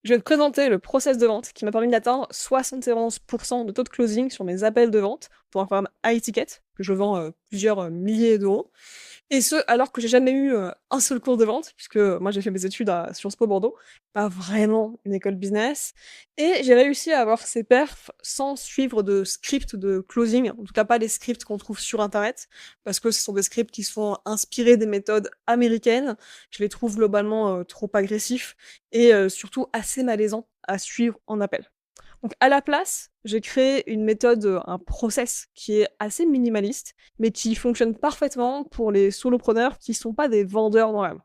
Je vais te présenter le process de vente qui m'a permis d'atteindre 71% de taux de closing sur mes appels de vente pour un programme high ticket que je vends plusieurs milliers d'euros. Et ce, alors que j'ai jamais eu un seul cours de vente, puisque moi j'ai fait mes études à Sciences Po Bordeaux, pas vraiment une école business. Et j'ai réussi à avoir ces perfs sans suivre de script de closing, en tout cas pas les scripts qu'on trouve sur Internet, parce que ce sont des scripts qui sont inspirés des méthodes américaines. Je les trouve globalement trop agressifs et surtout assez malaisants à suivre en appel. Donc à la place, j'ai créé une méthode, un process qui est assez minimaliste, mais qui fonctionne parfaitement pour les solopreneurs qui sont pas des vendeurs dans l'âme.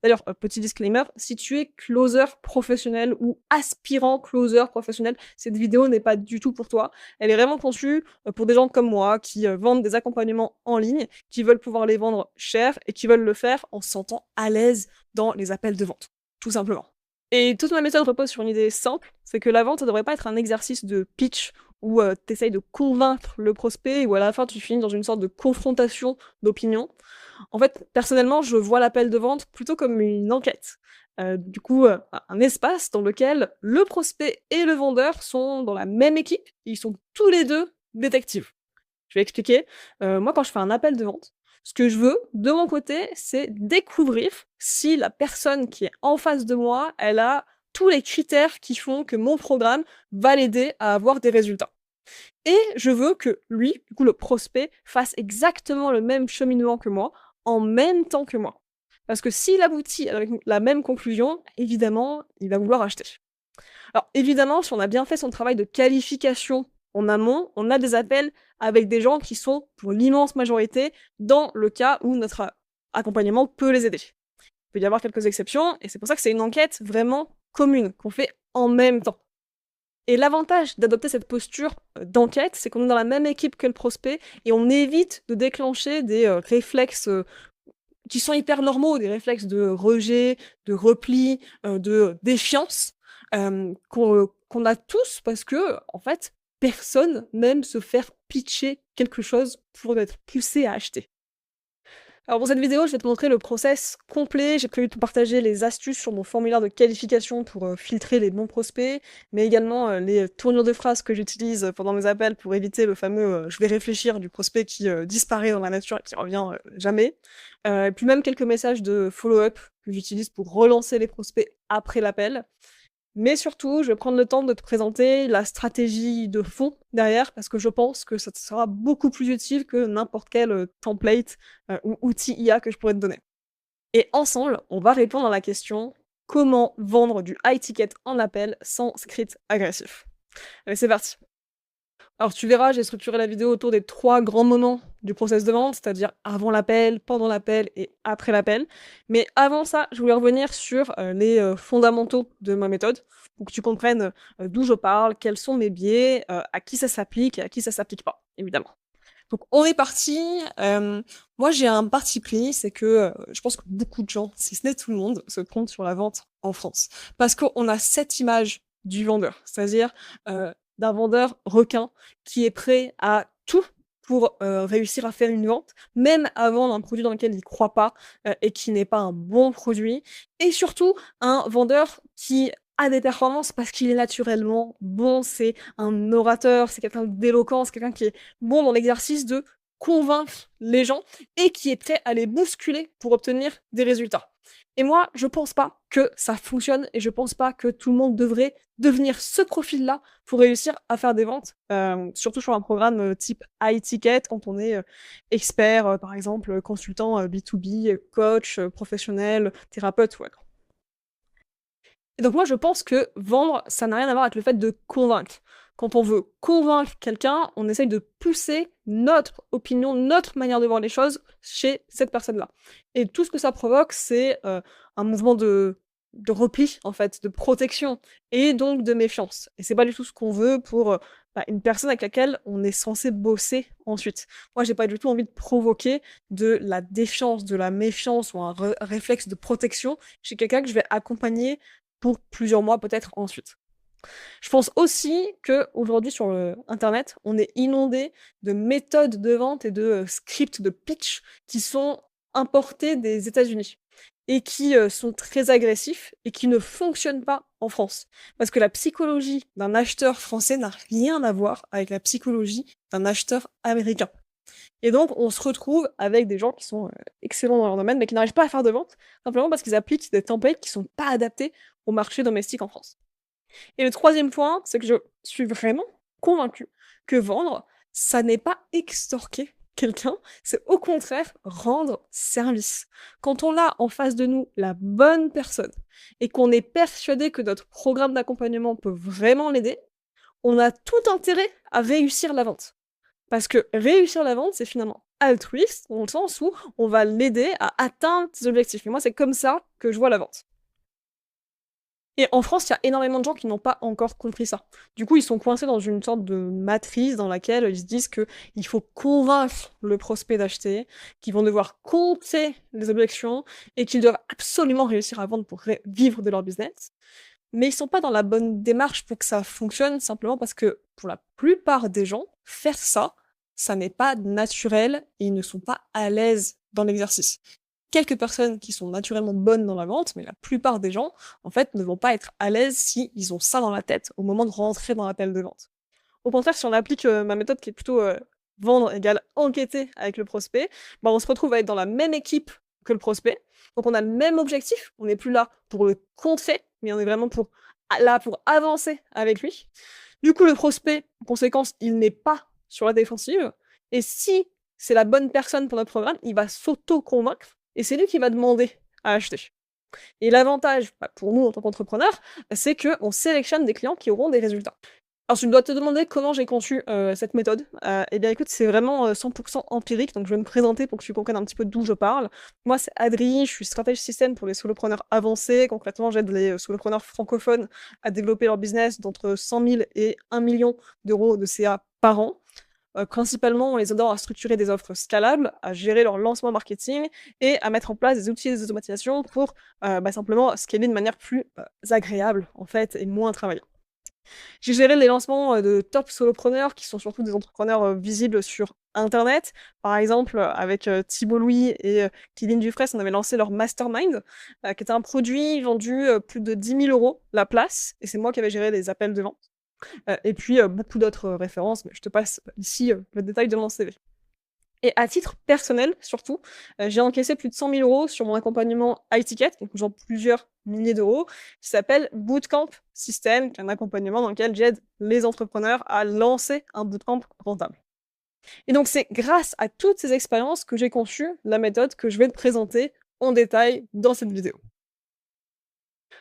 D'ailleurs, petit disclaimer, si tu es closer professionnel ou aspirant closer professionnel, cette vidéo n'est pas du tout pour toi. Elle est vraiment conçue pour des gens comme moi qui vendent des accompagnements en ligne, qui veulent pouvoir les vendre cher et qui veulent le faire en se sentant à l'aise dans les appels de vente, tout simplement. Et toute ma méthode repose sur une idée simple, c'est que la vente, ça devrait pas être un exercice de pitch où tu essayes de convaincre le prospect et où à la fin tu finis dans une sorte de confrontation d'opinions. En fait, personnellement, je vois l'appel de vente plutôt comme une enquête. Du coup, un espace dans lequel le prospect et le vendeur sont dans la même équipe, ils sont tous les 2 détectives. Je vais expliquer. Moi, quand je fais un appel de vente, ce que je veux, de mon côté, c'est découvrir si la personne qui est en face de moi, elle a tous les critères qui font que mon programme va l'aider à avoir des résultats. Et je veux que lui, du coup le prospect, fasse exactement le même cheminement que moi, en même temps que moi. Parce que s'il aboutit avec la même conclusion, évidemment, il va vouloir acheter. Alors évidemment, si on a bien fait son travail de qualification en amont, on a des appels avec des gens qui sont, pour l'immense majorité, dans le cas où notre accompagnement peut les aider. Il peut y avoir quelques exceptions, et c'est pour ça que c'est une enquête vraiment commune, qu'on fait en même temps. Et l'avantage d'adopter cette posture d'enquête, c'est qu'on est dans la même équipe que le prospect et on évite de déclencher des réflexes qui sont hyper normaux, des réflexes de rejet, de repli, de défiance qu'on a tous parce que, en fait, personne n'aime se faire pitcher quelque chose pour être poussé à acheter. Alors pour cette vidéo, je vais te montrer le process complet. J'ai prévu de te partager les astuces sur mon formulaire de qualification pour filtrer les bons prospects, mais également les tournures de phrases que j'utilise pendant mes appels pour éviter le fameux je vais réfléchir du prospect qui disparaît dans la nature et qui revient jamais. Et puis même quelques messages de follow-up que j'utilise pour relancer les prospects après l'appel. Mais surtout, je vais prendre le temps de te présenter la stratégie de fond derrière, parce que je pense que ça te sera beaucoup plus utile que n'importe quel template ou outil IA que je pourrais te donner. Et ensemble, on va répondre à la question comment vendre du high ticket en appel sans script agressif. Allez, c'est parti. Alors tu verras, j'ai structuré la vidéo autour des 3 grands moments du process de vente, c'est-à-dire avant l'appel, pendant l'appel et après l'appel. Mais avant ça, je voulais revenir sur, les, fondamentaux de ma méthode, pour que tu comprennes, d'où je parle, quels sont mes biais, à qui ça s'applique et à qui ça s'applique pas, évidemment. Donc on est parti, moi j'ai un parti pris, c'est que, je pense que beaucoup de gens, si ce n'est tout le monde, se trompent sur la vente en France. Parce qu'on a cette image du vendeur, c'est-à-dire, d'un vendeur requin qui est prêt à tout pour, réussir à faire une vente, même à vendre un produit dans lequel il croit pas, et qui n'est pas un bon produit et surtout un vendeur qui a des performances parce qu'il est naturellement bon, c'est un orateur, c'est quelqu'un d'éloquent, c'est quelqu'un qui est bon dans l'exercice de convaincre les gens et qui est prêt à les bousculer pour obtenir des résultats. Et moi, je pense pas que ça fonctionne et je pense pas que tout le monde devrait devenir ce profil-là pour réussir à faire des ventes, surtout sur un programme type high ticket quand on est expert, par exemple, consultant B2B, coach, professionnel, thérapeute ou autre. Et donc moi, je pense que vendre, ça n'a rien à voir avec le fait de convaincre. Quand on veut convaincre quelqu'un, on essaye de pousser notre opinion, notre manière de voir les choses chez cette personne-là. Et tout ce que ça provoque, c'est un mouvement de repli, en fait, de protection et donc de méfiance. Et c'est pas du tout ce qu'on veut pour une personne avec laquelle on est censé bosser ensuite. Moi, j'ai pas du tout envie de provoquer de la défiance, de la méfiance ou un réflexe de protection chez quelqu'un que je vais accompagner pour plusieurs mois peut-être ensuite. Je pense aussi qu'aujourd'hui sur internet, on est inondé de méthodes de vente et de scripts de pitch qui sont importés des États-Unis et qui sont très agressifs et qui ne fonctionnent pas en France. Parce que la psychologie d'un acheteur français n'a rien à voir avec la psychologie d'un acheteur américain. Et donc, on se retrouve avec des gens qui sont excellents dans leur domaine, mais qui n'arrivent pas à faire de vente, simplement parce qu'ils appliquent des templates qui sont pas adaptés au marché domestique en France. Et le troisième point, c'est que je suis vraiment convaincue que vendre, ça n'est pas extorquer quelqu'un, c'est au contraire rendre service. Quand on a en face de nous la bonne personne et qu'on est persuadé que notre programme d'accompagnement peut vraiment l'aider, on a tout intérêt à réussir la vente. Parce que réussir la vente, c'est finalement altruiste, dans le sens où on va l'aider à atteindre ses objectifs. Et moi, c'est comme ça que je vois la vente. Et en France, il y a énormément de gens qui n'ont pas encore compris ça. Du coup, ils sont coincés dans une sorte de matrice dans laquelle ils se disent qu'il faut convaincre le prospect d'acheter, qu'ils vont devoir compter les objections et qu'ils doivent absolument réussir à vendre pour vivre de leur business. Mais ils sont pas dans la bonne démarche pour que ça fonctionne, simplement parce que pour la plupart des gens, faire ça, ça n'est pas naturel et ils ne sont pas à l'aise dans l'exercice. Quelques personnes qui sont naturellement bonnes dans la vente, mais la plupart des gens, en fait, ne vont pas être à l'aise si ils ont ça dans la tête au moment de rentrer dans l'appel de vente. Au contraire, si on applique ma méthode qui est plutôt vendre égale enquêter avec le prospect, bah on se retrouve à être dans la même équipe que le prospect. Donc on a le même objectif, on n'est plus là pour le contrer, mais on est vraiment là pour avancer avec lui. Du coup, le prospect, en conséquence, il n'est pas sur la défensive. Et si c'est la bonne personne pour notre programme, il va s'auto-convaincre et c'est lui qui va demander à acheter. Et l'avantage, pour nous en tant qu'entrepreneurs, c'est qu'on sélectionne des clients qui auront des résultats. Alors, tu dois te demander comment j'ai conçu cette méthode. Eh bien, écoute, c'est vraiment 100% empirique, donc je vais me présenter pour que tu comprennes un petit peu d'où je parle. Moi, c'est Adri, je suis stratège système pour les solopreneurs avancés. Concrètement, j'aide les solopreneurs francophones à développer leur business d'entre 100 000 et 1 million d'euros de CA par an. Principalement, on les aide à structurer des offres scalables, à gérer leur lancement marketing et à mettre en place des outils et des automatisations pour simplement scaler de manière plus agréable, en fait, et moins travailler. J'ai géré les lancements de top solopreneurs qui sont surtout des entrepreneurs visibles sur Internet. Par exemple, avec Thibault Louis et Kylian Dufresne, on avait lancé leur Mastermind, qui était un produit vendu plus de 10 000 euros la place, et c'est moi qui avais géré les appels de vente. Et puis beaucoup d'autres références, mais je te passe ici le détail de mon CV. Et à titre personnel, surtout, j'ai encaissé plus de 100 000 euros sur mon accompagnement high-ticket, donc genre plusieurs milliers d'euros, qui s'appelle Bootcamp System, qui est un accompagnement dans lequel j'aide les entrepreneurs à lancer un bootcamp rentable. Et donc, c'est grâce à toutes ces expériences que j'ai conçu la méthode que je vais te présenter en détail dans cette vidéo.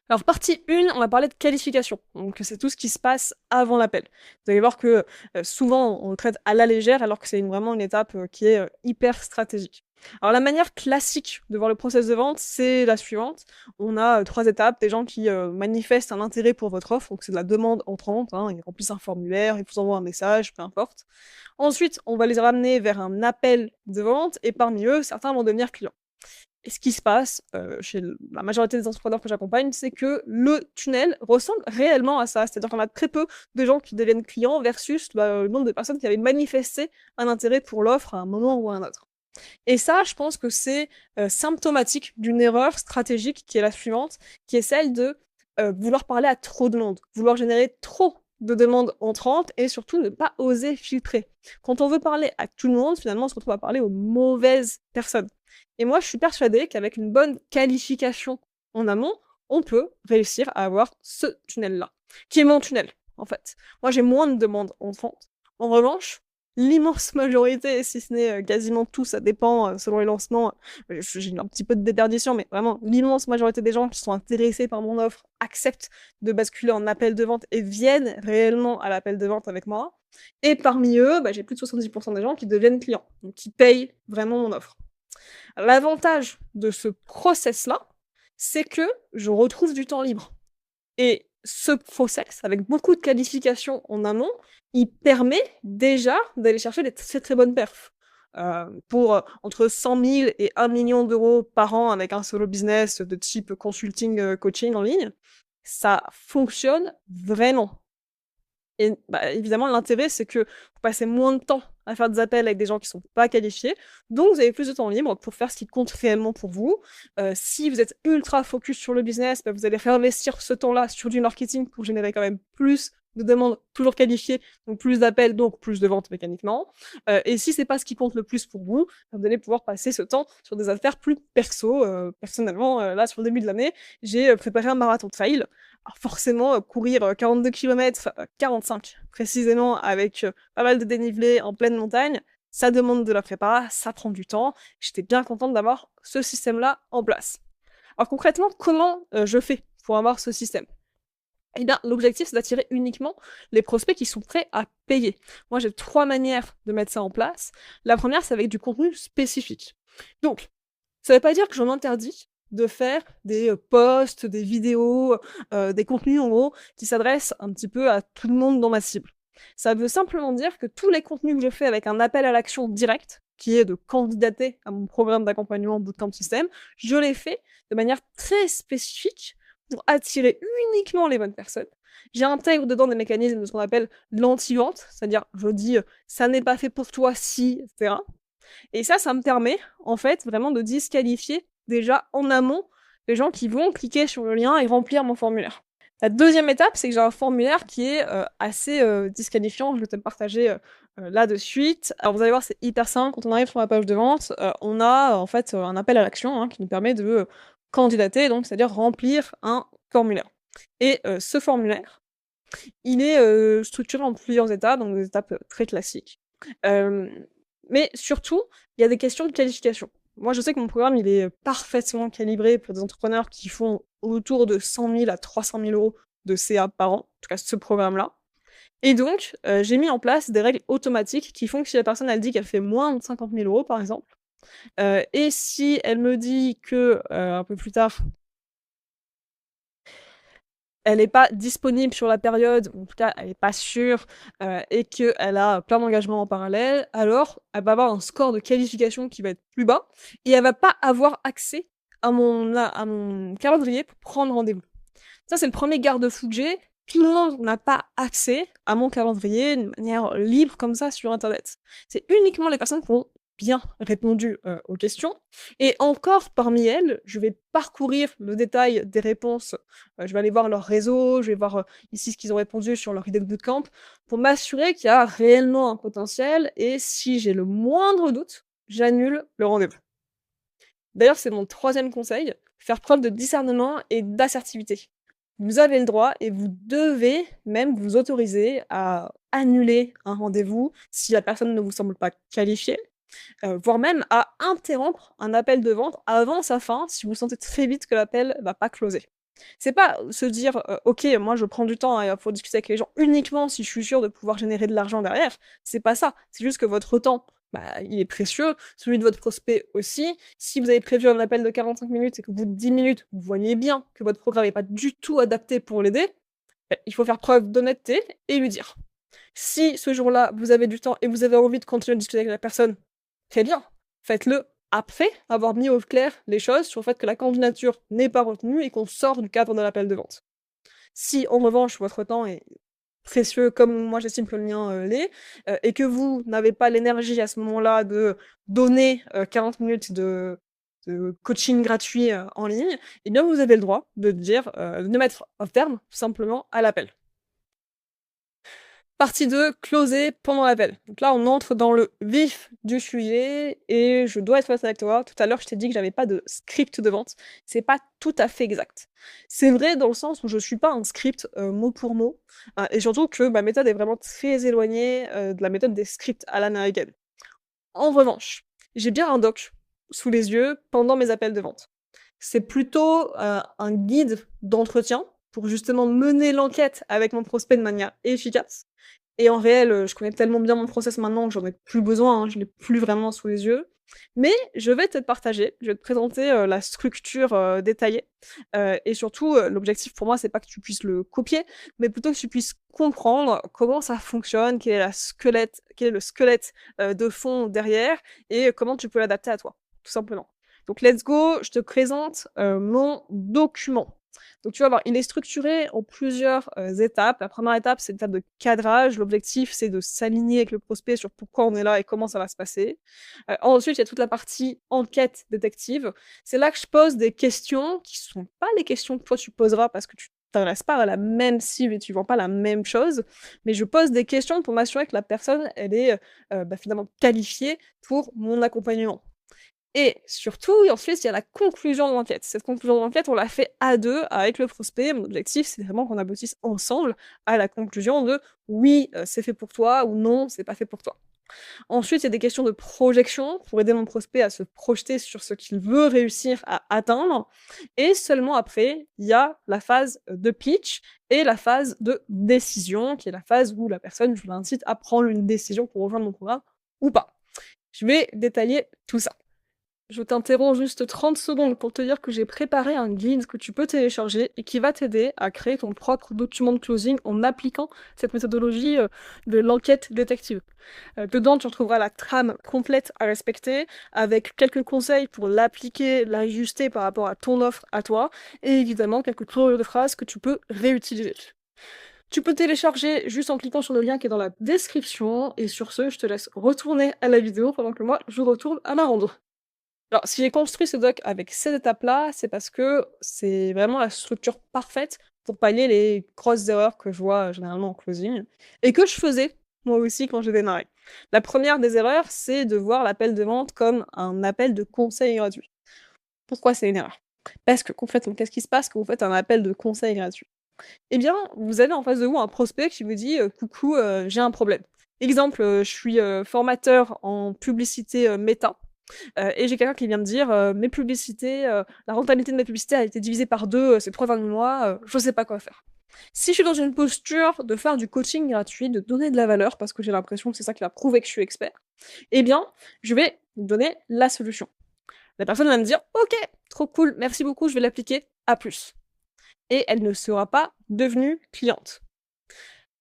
Alors, partie 1, on va parler de qualification. Donc, c'est tout ce qui se passe avant l'appel. Vous allez voir que souvent, on le traite à la légère, alors que c'est vraiment une étape qui est hyper stratégique. Alors, la manière classique de voir le process de vente, c'est la suivante. On a 3 étapes. Des gens qui manifestent un intérêt pour votre offre, donc c'est de la demande entrante. Ils remplissent un formulaire, ils vous envoient un message, peu importe. Ensuite, on va les ramener vers un appel de vente, et parmi eux, certains vont devenir clients. Et ce qui se passe chez la majorité des entrepreneurs que j'accompagne, c'est que le tunnel ressemble réellement à ça. C'est-à-dire qu'on a très peu de gens qui deviennent clients versus le nombre de personnes qui avaient manifesté un intérêt pour l'offre à un moment ou à un autre. Et ça, je pense que c'est symptomatique d'une erreur stratégique qui est la suivante, qui est celle de vouloir parler à trop de monde, vouloir générer trop de demandes entrantes et surtout ne pas oser filtrer. Quand on veut parler à tout le monde, finalement, on se retrouve à parler aux mauvaises personnes. Et moi, je suis persuadée qu'avec une bonne qualification en amont, on peut réussir à avoir ce tunnel-là, qui est mon tunnel, en fait. Moi, j'ai moins de demandes entrantes. En revanche, l'immense majorité, si ce n'est quasiment tout, ça dépend selon les lancements, j'ai un petit peu de déperdition, mais vraiment, l'immense majorité des gens qui sont intéressés par mon offre acceptent de basculer en appel de vente et viennent réellement à l'appel de vente avec moi. Et parmi eux, j'ai plus de 70% des gens qui deviennent clients, donc qui payent vraiment mon offre. L'avantage de ce process-là, c'est que je retrouve du temps libre. Et ce process, avec beaucoup de qualifications en amont, il permet déjà d'aller chercher des très très bonnes perfs. Pour entre 100 000 et 1 million d'euros par an avec un solo business de type consulting, coaching en ligne, ça fonctionne vraiment. Et évidemment, l'intérêt, c'est que vous passez moins de temps à faire des appels avec des gens qui sont pas qualifiés. Donc, vous avez plus de temps libre pour faire ce qui compte réellement pour vous. Si vous êtes ultra focus sur le business, bah, vous allez réinvestir ce temps-là sur du marketing pour générer quand même plus de demandes toujours qualifiées, donc plus d'appels, donc plus de ventes mécaniquement. Et si c'est pas ce qui compte le plus pour vous, vous allez pouvoir passer ce temps sur des affaires plus perso. Personnellement, là, sur le début de l'année, j'ai préparé un marathon de trail. Alors forcément, courir 42 km, 45 précisément, avec pas mal de dénivelé en pleine montagne, ça demande de la prépa, ça prend du temps. J'étais bien contente d'avoir ce système-là en place. Alors concrètement, comment je fais pour avoir ce système? Eh bien, l'objectif, c'est d'attirer uniquement les prospects qui sont prêts à payer. Moi, j'ai 3 manières de mettre ça en place. La première, c'est avec du contenu spécifique. Donc, ça veut pas dire que je m'interdis de faire des posts, des vidéos, des contenus, en gros, qui s'adressent un petit peu à tout le monde dans ma cible. Ça veut simplement dire que tous les contenus que je fais avec un appel à l'action direct, qui est de candidater à mon programme d'accompagnement Bootcamp System, je les fais de manière très spécifique pour attirer uniquement les bonnes personnes. J'intègre dedans des mécanismes de ce qu'on appelle l'anti-vente, c'est-à-dire je dis ça n'est pas fait pour toi si, etc. Et ça me permet en fait vraiment de disqualifier déjà en amont les gens qui vont cliquer sur le lien et remplir mon formulaire. La deuxième étape, c'est que j'ai un formulaire qui est assez disqualifiant, je vais te le partager là de suite. Alors vous allez voir, c'est hyper simple, quand on arrive sur la page de vente, on a en fait un appel à l'action qui nous permet de candidater, donc c'est-à-dire remplir un formulaire. Et ce formulaire, il est structuré en plusieurs étapes, donc des étapes très classiques. Mais surtout, il y a des questions de qualification. Moi, je sais que mon programme, il est parfaitement calibré pour des entrepreneurs qui font autour de 100 000 à 300 000 euros de CA par an, en tout cas ce programme-là. Et donc, j'ai mis en place des règles automatiques qui font que si la personne, elle dit qu'elle fait moins de 50 000 euros, par exemple, et si elle me dit que, un peu plus tard, elle n'est pas disponible sur la période, ou en tout cas, elle n'est pas sûre, et qu'elle a plein d'engagements en parallèle, alors elle va avoir un score de qualification qui va être plus bas, et elle va pas avoir accès à mon calendrier pour prendre rendez-vous. Ça, c'est le premier garde-fou que j'ai. Tout le monde n'a pas accès à mon calendrier de manière libre comme ça sur Internet. C'est uniquement les personnes qui ont bien répondu aux questions. Et encore parmi elles, je vais parcourir le détail des réponses. Je vais aller voir leur réseau, je vais voir ici ce qu'ils ont répondu sur leur idée de bootcamp pour m'assurer qu'il y a réellement un potentiel. Et si j'ai le moindre doute, j'annule le rendez-vous. D'ailleurs, c'est mon troisième conseil, faire preuve de discernement et d'assertivité. Vous avez le droit et vous devez même vous autoriser à annuler un rendez-vous si la personne ne vous semble pas qualifiée, voire même à interrompre un appel de vente avant sa fin si vous sentez très vite que l'appel va pas closer. C'est pas se dire OK, moi je prends du temps pour discuter avec les gens uniquement si je suis sûre de pouvoir générer de l'argent derrière. C'est pas ça. C'est juste que votre temps, il est précieux, celui de votre prospect aussi. Si vous avez prévu un appel de 45 minutes et qu'au bout de 10 minutes, vous voyez bien que votre programme n'est pas du tout adapté pour l'aider, il faut faire preuve d'honnêteté et lui dire. Si ce jour-là, vous avez du temps et vous avez envie de continuer à discuter avec la personne, très bien, faites-le après avoir mis au clair les choses sur le fait que la candidature n'est pas retenue et qu'on sort du cadre de l'appel de vente. Si, en revanche, votre temps est précieux comme moi j'estime que le mien l'est, et que vous n'avez pas l'énergie à ce moment-là de donner 40 minutes de coaching gratuit en ligne, eh bien vous avez le droit de dire, de mettre un terme tout simplement à l'appel. Partie 2, closer pendant l'appel. Donc là, on entre dans le vif du sujet et je dois être honnête avec toi. Tout à l'heure, je t'ai dit que j'avais pas de script de vente. C'est pas tout à fait exact. C'est vrai dans le sens où je suis pas un script mot pour mot et surtout que ma méthode est vraiment très éloignée de la méthode des scripts à l'américaine. En revanche, j'ai bien un doc sous les yeux pendant mes appels de vente. C'est plutôt un guide d'entretien pour justement mener l'enquête avec mon prospect de manière efficace. Et en réel, je connais tellement bien mon process maintenant que j'en ai plus besoin, je l'ai plus vraiment sous les yeux. Mais je vais te partager, je vais te présenter la structure détaillée. Et surtout, l'objectif pour moi, c'est pas que tu puisses le copier, mais plutôt que tu puisses comprendre comment ça fonctionne, quel est le squelette de fond derrière, et comment tu peux l'adapter à toi, tout simplement. Donc let's go, je te présente mon document. Donc tu vas voir, il est structuré en plusieurs, étapes. La première étape, c'est l'étape de cadrage. L'objectif, c'est de s'aligner avec le prospect sur pourquoi on est là et comment ça va se passer. Ensuite, il y a toute la partie enquête détective. C'est là que je pose des questions qui sont pas les questions que toi tu poseras parce que tu t'adresses pas à la même cible et tu vends pas la même chose, mais je pose des questions pour m'assurer que la personne, elle est, finalement qualifiée pour mon accompagnement. Et surtout, et ensuite, il y a la conclusion de l'enquête. Cette conclusion de l'enquête, on l'a fait à 2 avec le prospect. Mon objectif, c'est vraiment qu'on aboutisse ensemble à la conclusion de: «Oui, c'est fait pour toi» ou «Non, c'est pas fait pour toi». Ensuite, il y a des questions de projection pour aider mon prospect à se projeter sur ce qu'il veut réussir à atteindre. Et seulement après, il y a la phase de pitch et la phase de décision, qui est la phase où la personne, je l'incite à prendre une décision pour rejoindre mon programme ou pas. Je vais détailler tout ça. Je t'interromps juste 30 secondes pour te dire que j'ai préparé un guide que tu peux télécharger et qui va t'aider à créer ton propre document de closing en appliquant cette méthodologie de l'enquête détective. Dedans, tu retrouveras la trame complète à respecter avec quelques conseils pour l'appliquer, l'ajuster par rapport à ton offre à toi et évidemment quelques tournures de phrases que tu peux réutiliser. Tu peux télécharger juste en cliquant sur le lien qui est dans la description et sur ce, je te laisse retourner à la vidéo pendant que moi, je retourne à ma rando. Alors, si j'ai construit ce doc avec ces étapes-là, c'est parce que c'est vraiment la structure parfaite pour pallier les grosses erreurs que je vois généralement en closing et que je faisais moi aussi quand j'ai démarré. La première des erreurs, c'est de voir l'appel de vente comme un appel de conseil gratuit. Pourquoi c'est une erreur? Parce que concrètement, qu'est-ce qui se passe quand vous faites un appel de conseil gratuit? Eh bien, vous avez en face de vous un prospect qui vous dit coucou, j'ai un problème. Exemple, je suis formateur en publicité méta. Et j'ai quelqu'un qui vient me dire, mes publicités, la rentabilité de mes publicités a été divisée par 2 ces 3 derniers mois, je sais pas quoi faire. Si je suis dans une posture de faire du coaching gratuit, de donner de la valeur, parce que j'ai l'impression que c'est ça qui va prouver que je suis expert, eh bien, je vais vous donner la solution. La personne va me dire: «OK, trop cool, merci beaucoup, je vais l'appliquer, à plus» et elle ne sera pas devenue cliente.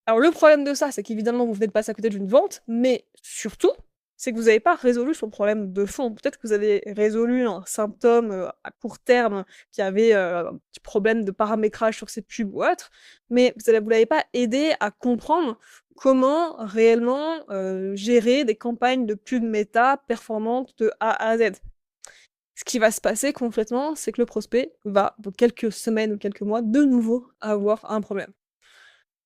Alors le problème de ça, c'est qu'évidemment, vous venez de passer à côté d'une vente, mais surtout, c'est que vous n'avez pas résolu son problème de fond. Peut-être que vous avez résolu un symptôme, à court terme qui avait, un petit problème de paramétrage sur ses pubs ou autre, mais vous l'avez pas aidé à comprendre comment réellement, gérer des campagnes de pub méta performantes de A à Z. Ce qui va se passer concrètement, c'est que le prospect va, dans quelques semaines ou quelques mois, de nouveau avoir un problème.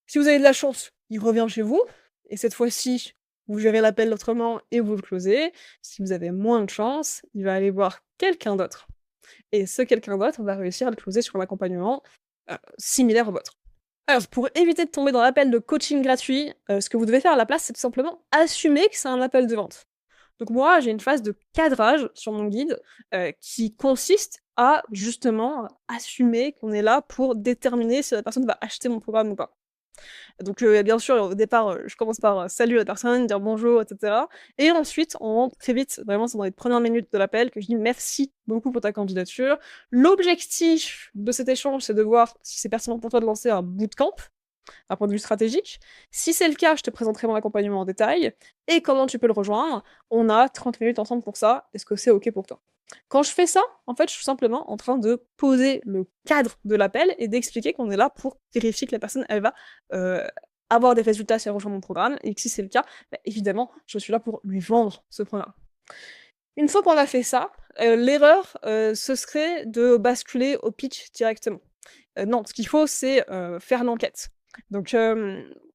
Si vous avez de la chance, il revient chez vous et cette fois-ci, vous gérez l'appel autrement et vous le closez. Si vous avez moins de chance, il va aller voir quelqu'un d'autre et ce quelqu'un d'autre va réussir à le closer sur un accompagnement, similaire au vôtre. Alors pour éviter de tomber dans l'appel de coaching gratuit, ce que vous devez faire à la place, c'est tout simplement assumer que c'est un appel de vente. Donc moi, j'ai une phase de cadrage sur mon guide, qui consiste à justement assumer qu'on est là pour déterminer si la personne va acheter mon programme ou pas. Donc bien sûr, au départ, je commence par, saluer la personne, dire bonjour et cetera et ensuite, on rentre très vite, vraiment c'est dans les premières minutes de l'appel que je dis: «Merci beaucoup pour ta candidature. L'objectif de cet échange, c'est de voir si c'est pertinent pour toi de lancer un bootcamp, d'un point de vue stratégique. Si c'est le cas, je te présenterai mon accompagnement en détail et comment tu peux le rejoindre. On a 30 minutes ensemble pour ça. Est-ce que c'est OK pour toi?» Quand je fais ça, en fait, je suis simplement en train de poser le cadre de l'appel et d'expliquer qu'on est là pour vérifier que la personne, elle va, heu, avoir des résultats si elle rejoint mon programme et que si c'est le cas, bah, évidemment, je suis là pour lui vendre ce programme. Une fois qu'on a fait ça, l'erreur, ce serait de basculer au pitch directement. Non, ce qu'il faut, c'est, faire l'enquête. Donc,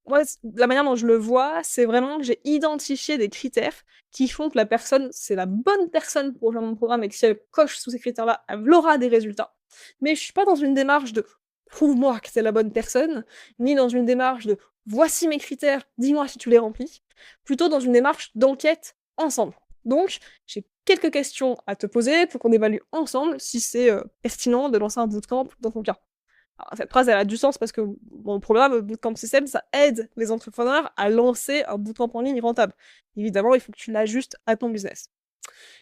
moi, la manière dont je le vois, c'est vraiment que j'ai identifié des critères qui font que la personne, c'est la bonne personne pour rejoindre mon programme et que si elle coche tous ces critères-là, elle aura des résultats. Mais je suis pas dans une démarche de: «Prouve-moi que c'est la bonne personne», ni dans une démarche de: «Voici mes critères, dis-moi si tu les remplis», plutôt dans une démarche d'enquête ensemble. Donc, j'ai quelques questions à te poser pour qu'on évalue ensemble si c'est, pertinent de lancer un bootcamp dans ton cas. Alors cette phrase, elle a du sens parce que mon programme Bootcamp System, ça aide les entrepreneurs à lancer un bootcamp en ligne rentable. Évidemment, il faut que tu l'ajustes à ton business.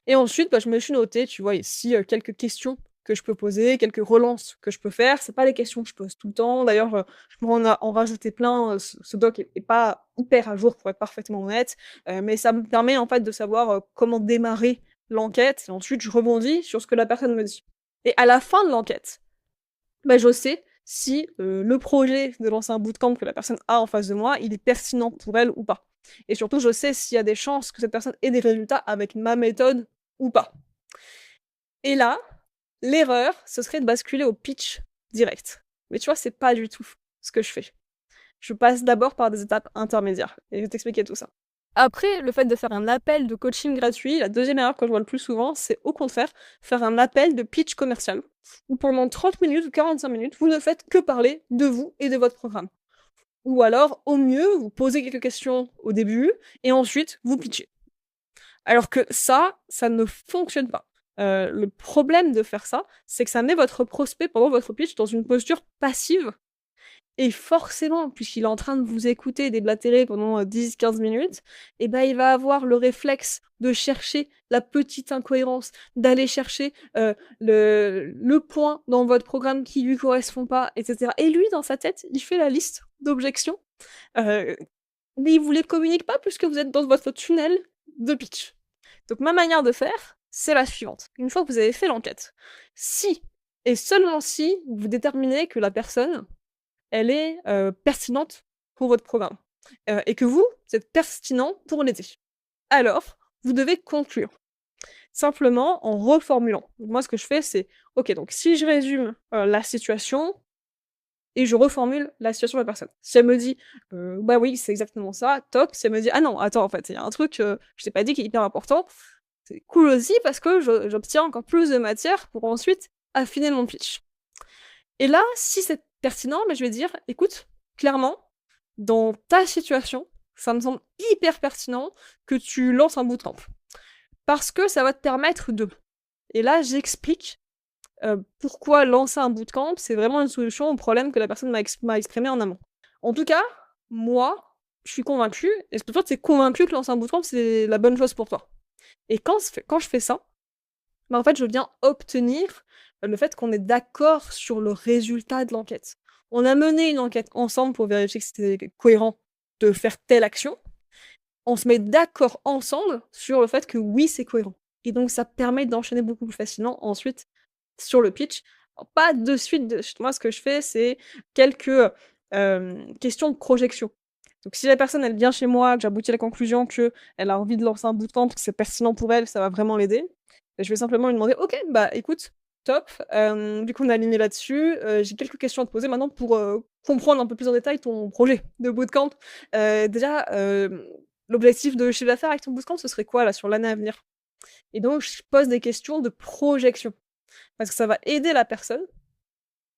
Et ensuite, bah, je me suis noté, tu vois, ici, quelques questions que je peux poser, quelques relances que je peux faire. C'est pas les questions que je pose tout le temps. D'ailleurs, je pourrais en rajouter plein, ce doc est pas hyper à jour pour être parfaitement honnête, mais ça me permet en fait de savoir, comment démarrer l'enquête et ensuite je rebondis sur ce que la personne me dit. Et à la fin de l'enquête, bah, je sais si le projet de lancer un bootcamp que la personne a en face de moi, il est pertinent pour elle ou pas. Et surtout, je sais s'il y a des chances que cette personne ait des résultats avec ma méthode ou pas. Et là, l'erreur, ce serait de basculer au pitch direct. Mais tu vois, c'est pas du tout ce que je fais. Je passe d'abord par des étapes intermédiaires. Et je vais t'expliquer tout ça. Après, le fait de faire un appel de coaching gratuit, la deuxième erreur que je vois le plus souvent, c'est au contraire faire un appel de pitch commercial, où pendant 30 minutes ou 45 minutes, vous ne faites que parler de vous et de votre programme. Ou alors, au mieux, vous posez quelques questions au début, et ensuite, vous pitchez. Alors que ça ne fonctionne pas. Le problème de faire ça, c'est que ça met votre prospect pendant votre pitch dans une posture passive. Et forcément, puisqu'il est en train de vous écouter déblatérer pendant 10-15 minutes, et ben, il va avoir le réflexe de chercher la petite incohérence, d'aller chercher le point dans votre programme qui lui correspond pas, etc. Et lui, dans sa tête, il fait la liste d'objections, mais il vous les communique pas puisque vous êtes dans votre tunnel de pitch. Donc ma manière de faire, c'est la suivante. Une fois que vous avez fait l'enquête, si, et seulement si, vous déterminez que la personne, elle est pertinente pour votre programme, et que vous êtes pertinent pour l'aider, alors vous devez conclure. Simplement en reformulant. Donc, moi, ce que je fais, c'est, ok, donc si je résume la situation, et je reformule la situation de la personne. Si elle me dit, bah oui, c'est exactement ça, top. Si elle me dit, ah non, attends, en fait, il y a un truc, je t'ai pas dit qui est hyper important, c'est cool aussi parce que j'obtiens encore plus de matière pour ensuite affiner mon pitch. Et là, si c'est pertinent, mais je vais dire, écoute, clairement, dans ta situation, ça me semble hyper pertinent que tu lances un bootcamp. Parce que ça va te permettre de... Et là, j'explique pourquoi lancer un bootcamp, c'est vraiment une solution au problème que la personne m'a exprimé en amont. En tout cas, moi, je suis convaincue, et toi, tu es convaincu que lancer un bootcamp, c'est la bonne chose pour toi. Et quand je fais ça, bah en fait, je viens obtenir le fait qu'on est d'accord sur le résultat de l'enquête. On a mené une enquête ensemble pour vérifier que c'était cohérent de faire telle action. On se met d'accord ensemble sur le fait que oui, c'est cohérent. Et donc, ça permet d'enchaîner beaucoup plus facilement ensuite sur le pitch. Alors, pas de suite, moi, ce que je fais, c'est quelques questions de projection. Donc, si la personne, elle vient chez moi, que j'aboutis à la conclusion qu'elle a envie de lancer un bootcamp, que c'est pertinent pour elle, ça va vraiment l'aider, je vais simplement lui demander, ok, bah écoute, top, vu qu'on est aligné là-dessus, j'ai quelques questions à te poser maintenant pour comprendre un peu plus en détail ton projet de bootcamp. Déjà, l'objectif de chiffre d'affaires avec ton bootcamp, ce serait quoi là sur l'année à venir? Et donc, je pose des questions de projection. Parce que ça va aider la personne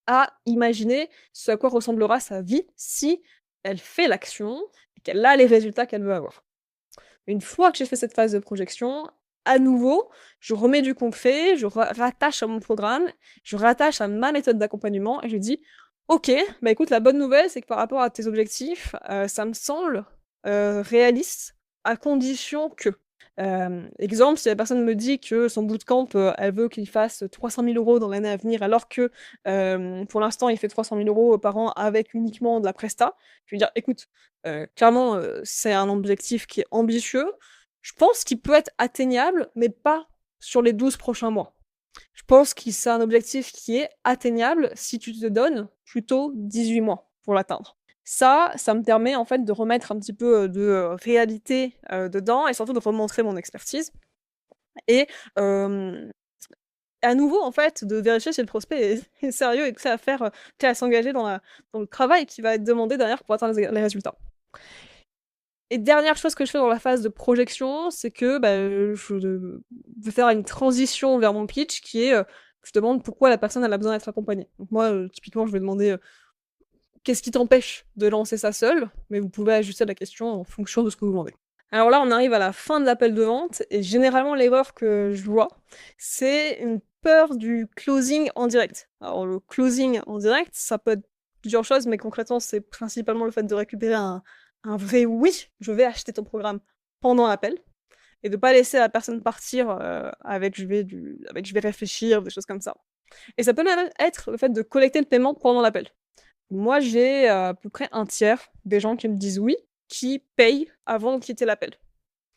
à imaginer ce à quoi ressemblera sa vie si elle fait l'action et qu'elle a les résultats qu'elle veut avoir. Une fois que j'ai fait cette phase de projection, à nouveau, je remets du concret, je rattache à mon programme, je rattache à ma méthode d'accompagnement et je dis ok, bah écoute, la bonne nouvelle, c'est que par rapport à tes objectifs, ça me semble réaliste à condition que. Exemple, si la personne me dit que son bootcamp, elle veut qu'il fasse 300 000 € dans l'année à venir, alors que pour l'instant, il fait 300 000 € par an avec uniquement de la presta, je vais dire écoute, clairement, c'est un objectif qui est ambitieux. Je pense qu'il peut être atteignable, mais pas sur les 12 prochains mois. Je pense que c'est un objectif qui est atteignable si tu te donnes plutôt 18 mois pour l'atteindre. Ça me permet en fait de remettre un petit peu de réalité dedans et surtout de remontrer mon expertise. Et à nouveau, en fait, de vérifier si le prospect est sérieux et que c'est à faire, à s'engager dans le travail qui va être demandé derrière pour atteindre les résultats. Et dernière chose que je fais dans la phase de projection, c'est que je veux faire une transition vers mon pitch qui est, je demande pourquoi la personne elle a besoin d'être accompagnée. Donc moi, typiquement, je vais demander qu'est-ce qui t'empêche de lancer ça seul, mais vous pouvez ajuster la question en fonction de ce que vous demandez. Alors là, on arrive à la fin de l'appel de vente, et généralement, l'erreur que je vois, c'est une peur du closing en direct. Alors le closing en direct, ça peut être plusieurs choses, mais concrètement, c'est principalement le fait de récupérer un vrai oui, je vais acheter ton programme pendant l'appel, et de pas laisser la personne partir avec je vais réfléchir, des choses comme ça. Et ça peut même être le fait de collecter le paiement pendant l'appel. Moi, j'ai à peu près un tiers des gens qui me disent oui, qui payent avant de quitter l'appel.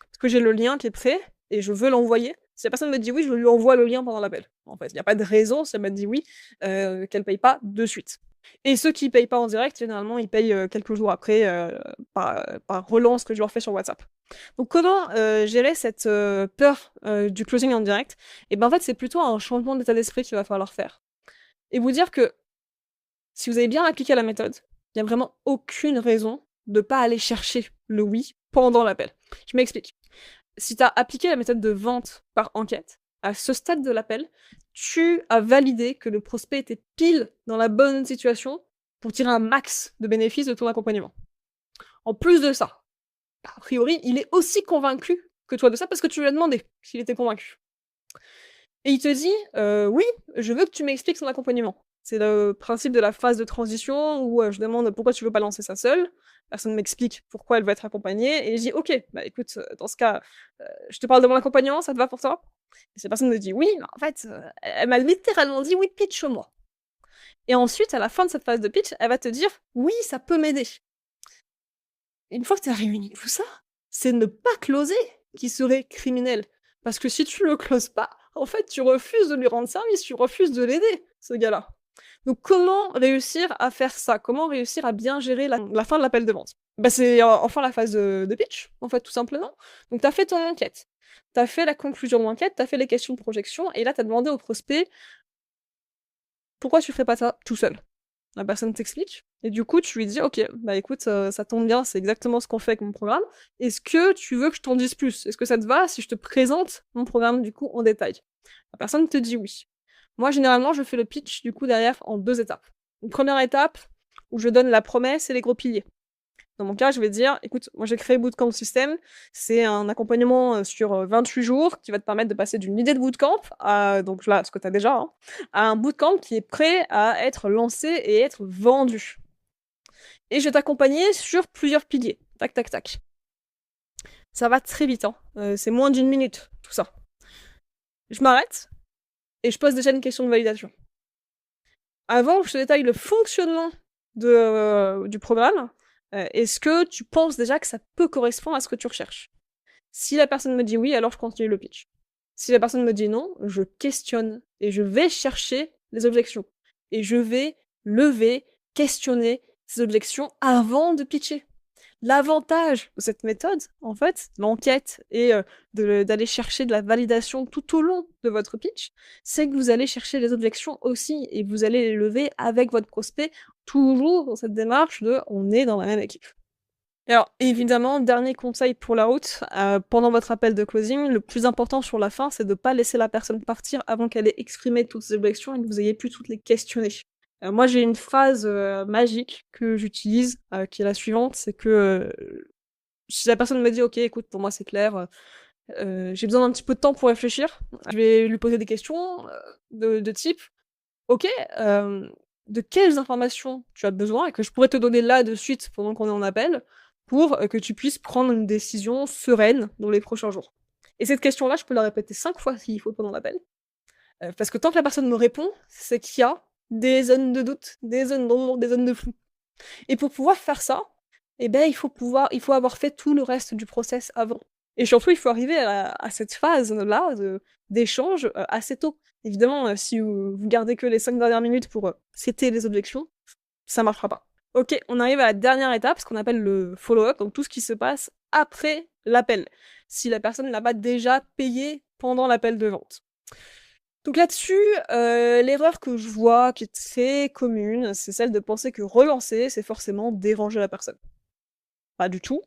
Parce que j'ai le lien qui est prêt et je veux l'envoyer Si la personne me dit oui, je lui envoie le lien pendant l'appel. En fait, il y a pas de raison, si elle m'a dit oui, qu'elle paye pas de suite. Et ceux qui payent pas en direct, généralement, ils payent, quelques jours après, par relance que je leur fais sur WhatsApp. Donc comment, gérer cette, peur, du closing en direct? Et ben, en fait, c'est plutôt un changement d'état d'esprit qu'il va falloir faire et vous dire que si vous avez bien appliqué la méthode, il y a vraiment aucune raison de pas aller chercher le oui pendant l'appel. Je m'explique. Si tu as appliqué la méthode de vente par enquête, à ce stade de l'appel, tu as validé que le prospect était pile dans la bonne situation pour tirer un max de bénéfices de ton accompagnement. En plus de ça, a priori, il est aussi convaincu que toi de ça parce que tu lui as demandé s'il était convaincu. Et il te dit, «Oui, je veux que tu m'expliques son accompagnement». C'est le principe de la phase de transition où, je demande: «Pourquoi tu veux pas lancer ça seule?» La personne m'explique pourquoi elle veut être accompagnée et je dis: «OK, bah, écoute, dans ce cas, je te parle de mon accompagnement, ça te va pour toi?» Et cette personne me dit: «Oui», mais en fait, elle m'a littéralement dit: «Oui, pitch-moi». Et ensuite, à la fin de cette phase de pitch, elle va te dire: «Oui, ça peut m'aider». Et une fois que tu as réuni tout ça, c'est ne pas closer qui serait criminel. Parce que si tu le closes pas, en fait, tu refuses de lui rendre service, tu refuses de l'aider, ce gars-là. Donc comment réussir à faire ça? Comment réussir à bien gérer la fin de l'appel de vente? Bah, c'est enfin la phase de pitch, en fait, tout simplement. Donc tu as fait ton enquête, tu as fait la conclusion de l'enquête, tu as fait les questions de projection et là tu as demandé au prospect: «Pourquoi tu ferais pas ça tout seul?» La personne t'explique et du coup, tu lui dis: «OK, bah, écoute, ça tombe bien, c'est exactement ce qu'on fait avec mon programme. Est-ce que tu veux que je t'en dise plus? Est-ce que ça te va si je te présente mon programme, du coup, en détail?» La personne te dit: «Oui». Moi, généralement, je fais le pitch, du coup, derrière en 2 étapes. Une première étape où je donne la promesse et les gros piliers. Dans mon cas, je vais dire: «Écoute, moi j'ai créé Bootcamp System, c'est un accompagnement, sur, 28 jours qui va te permettre de passer d'une idée de bootcamp à» donc là, ce que tu as déjà, hein, «à un bootcamp qui est prêt à être lancé et être vendu. Et je vais t'accompagner sur plusieurs piliers». Tac, tac, tac. Ça va très vite, hein, c'est moins d'1 minute, tout ça. Je m'arrête et je pose déjà une question de validation. Avant que je te détaille le fonctionnement du programme, est-ce que tu penses déjà que ça peut correspondre à ce que tu recherches? Si la personne me dit oui, alors je continue le pitch. Si la personne me dit non, je questionne et je vais chercher les objections. Et je vais lever, questionner ces objections avant de pitcher. L'avantage de cette méthode, en fait, l'enquête et d'aller chercher de la validation tout au long de votre pitch, c'est que vous allez chercher les objections aussi et vous allez les lever avec votre prospect, toujours dans cette démarche de «on est dans la même équipe». Et alors évidemment, dernier conseil pour la route, pendant votre appel de closing, le plus important sur la fin, c'est de pas laisser la personne partir avant qu'elle ait exprimé toutes ses objections et que vous ayez pu toutes les questionner. Moi j'ai une phrase, magique que j'utilise, qui est la suivante, c'est que, si la personne me dit: «OK, écoute, pour moi c'est clair, j'ai besoin d'un petit peu de temps pour réfléchir», je vais lui poser des questions, de type: «OK, de quelles informations tu as besoin et que je pourrais te donner là de suite pendant qu'on est en appel, pour, que tu puisses prendre une décision sereine dans les prochains jours?» Et cette question-là, je peux la répéter 5 fois s'il faut pendant l'appel, parce que tant que la personne me répond, c'est qu'il y a des zones de doute, des zones d'ombre, des zones de flou. Et pour pouvoir faire ça, eh ben, il faut avoir fait tout le reste du process avant. Et surtout, il faut arriver à cette phase-là d'échange, assez tôt. Évidemment, si vous gardez que les 5 dernières minutes pour, setter les objections, ça marchera pas. OK, on arrive à la dernière étape, ce qu'on appelle le follow-up, donc tout ce qui se passe après l'appel, si la personne n'a pas déjà payé pendant l'appel de vente. Donc là-dessus, l'erreur que je vois qui est très commune, c'est celle de penser que relancer, c'est forcément déranger la personne. Pas du tout.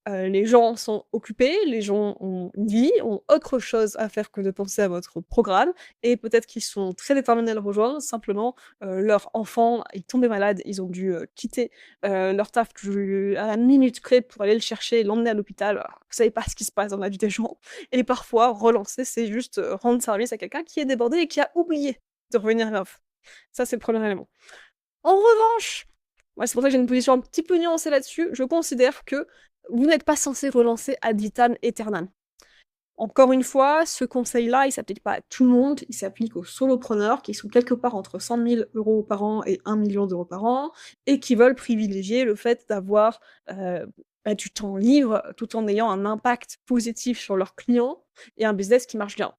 Les gens sont occupés, les gens ont une vie, ont autre chose à faire que de penser à votre programme et peut-être qu'ils sont très déterminés à le rejoindre, simplement, leur enfant est tombé malade, ils ont dû, quitter, leur taf à la minute près pour aller le chercher et l'emmener à l'hôpital. Alors, vous savez pas ce qui se passe dans la vie des gens et parfois relancer, c'est juste, rendre service à quelqu'un qui est débordé et qui a oublié de revenir vers vous. Ça, c'est le premier élément. En revanche, moi, c'est pour ça que j'ai une position un petit peu nuancée là-dessus. Je considère que vous n'êtes pas censé relancer ad vitam aeternam. Encore une fois, ce conseil-là, il s'applique pas à tout le monde, il s'applique aux solopreneurs qui sont quelque part entre 100 000 € par an et 1 million d'euros par an et qui veulent privilégier le fait d'avoir, du temps libre tout en ayant un impact positif sur leurs clients et un business qui marche bien.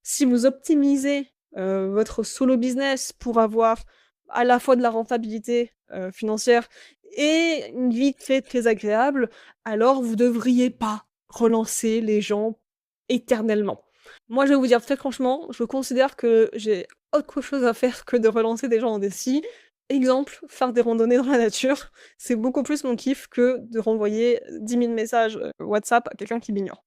Si vous optimisez, votre solo business pour avoir à la fois de la rentabilité, financière et une vie très, très agréable, alors vous devriez pas relancer les gens éternellement. Moi, je vais vous dire très franchement, je considère que j'ai autre chose à faire que de relancer des gens en déci. Exemple, faire des randonnées dans la nature, c'est beaucoup plus mon kiff que de renvoyer 10 000 messages, WhatsApp à quelqu'un qui m'ignore.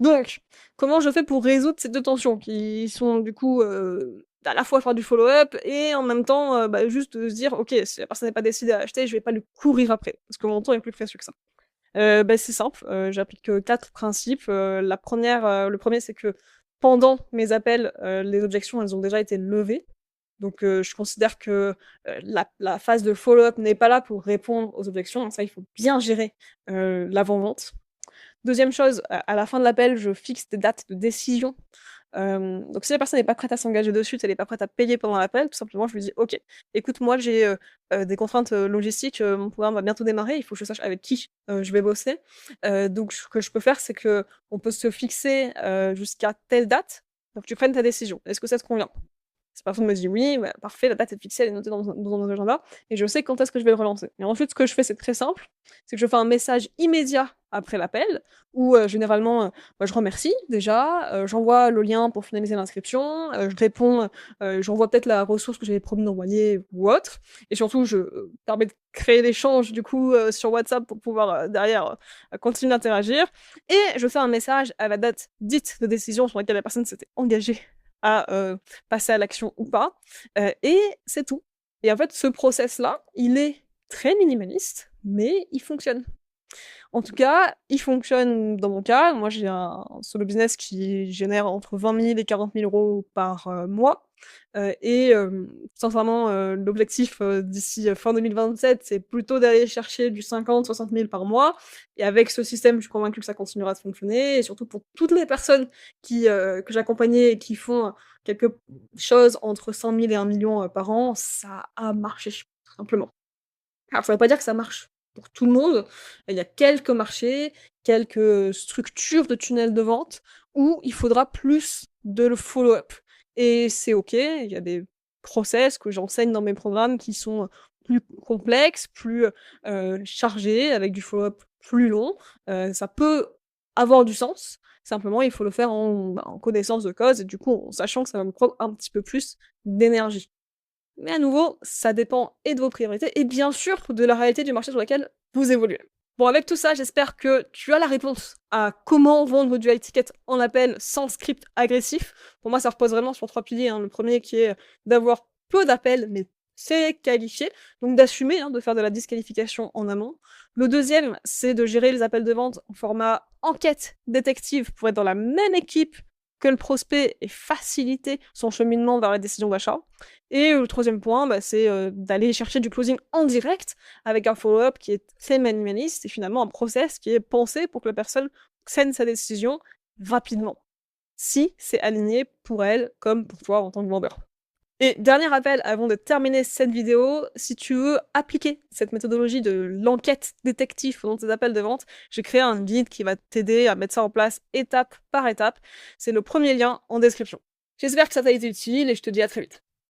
Donc, comment je fais pour résoudre ces 2 tensions qui sont du coup, à la fois faire du follow-up et en même temps, bah, juste, se dire: «OK, si la personne n'est pas décidée à acheter, je vais pas lui courir après, parce que mon temps est plus précieux que ça». Bah, c'est simple, j'applique, 4 principes. La 1re, le premier c'est que pendant mes appels, les objections, elles ont déjà été levées. Donc, je considère que, la phase de follow-up n'est pas là pour répondre aux objections, donc ça, il faut bien gérer, l'avant-vente. Deuxième chose, à la fin de l'appel, je fixe des dates de décision. Donc si la personne n'est pas prête à s'engager dessus, si elle est pas prête à payer pendant l'appel, tout simplement, je lui dis: «OK, écoute, moi, j'ai, des contraintes, logistiques, mon programme va bientôt démarrer, il faut que je sache avec qui, je vais bosser. Donc ce que je peux faire, c'est qu'on peut se fixer, jusqu'à telle date pour que tu prennes ta décision. Est-ce que ça te convient?» Cette personne me dit: «Oui, bah, parfait, la date est fixée, elle est notée dans mon agenda et je sais quand est-ce que je vais le relancer». Et ensuite, ce que je fais, c'est très simple, c'est que je fais un message immédiat après l'appel où, généralement, bah, je remercie déjà, j'envoie le lien pour finaliser l'inscription, je réponds, j'envoie peut-être la ressource que j'avais promis d'envoyer ou autre et surtout je, permets de créer l'échange du coup, sur WhatsApp pour pouvoir, derrière, continuer d'interagir et je fais un message à la date dite de décision sur laquelle la personne s'était engagée à, passer à l'action ou pas, et c'est tout. Et en fait, ce process-là, il est très minimaliste, mais il fonctionne. En tout cas, il fonctionne dans mon cas. Moi, j'ai un solo business qui génère entre 20 000 et 40 000 € par, mois, et sincèrement, l'objectif, d'ici, fin 2027, c'est plutôt d'aller chercher du 50-60 000 par mois et avec ce système, je suis convaincue que ça continuera de fonctionner et surtout pour toutes les personnes que j'accompagnais et qui font quelque chose entre 100 000 et 1 000 000, par an, ça a marché, tout simplement. Alors ça veut pas dire que ça marche pour tout le monde. Il y a quelques marchés, quelques structures de tunnels de vente où il faudra plus de le follow-up et c'est OK. Il y a des process que j'enseigne dans mes programmes qui sont plus complexes, plus, chargés, avec du follow-up plus long. Ça peut avoir du sens. Simplement, il faut le faire en connaissance de cause et du coup, en sachant que ça va me prendre un petit peu plus d'énergie. Mais à nouveau, ça dépend et de vos priorités et bien sûr de la réalité du marché sur lequel vous évoluez. Bon, avec tout ça, j'espère que tu as la réponse à comment vendre du high ticket en appel sans script agressif. Pour moi, ça repose vraiment sur 3 piliers, hein. Le premier qui est d'avoir peu d'appels, mais c'est qualifié, donc d'assumer, hein, de faire de la disqualification en amont. Le deuxième, c'est de gérer les appels de vente en format enquête détective pour être dans la même équipe que le prospect et faciliter son cheminement vers la décision d'achat. Et le troisième point, bah, c'est, d'aller chercher du closing en direct avec un follow-up qui est très minimaliste et finalement un process qui est pensé pour que la personne prenne sa décision rapidement. Si c'est aligné pour elle comme pour toi en tant que vendeur. Et dernier rappel avant de terminer cette vidéo, si tu veux appliquer cette méthodologie de l'enquête détective pendant tes appels de vente, j'ai créé un guide qui va t'aider à mettre ça en place étape par étape. C'est le premier lien en description. J'espère que ça t'a été utile et je te dis à très vite.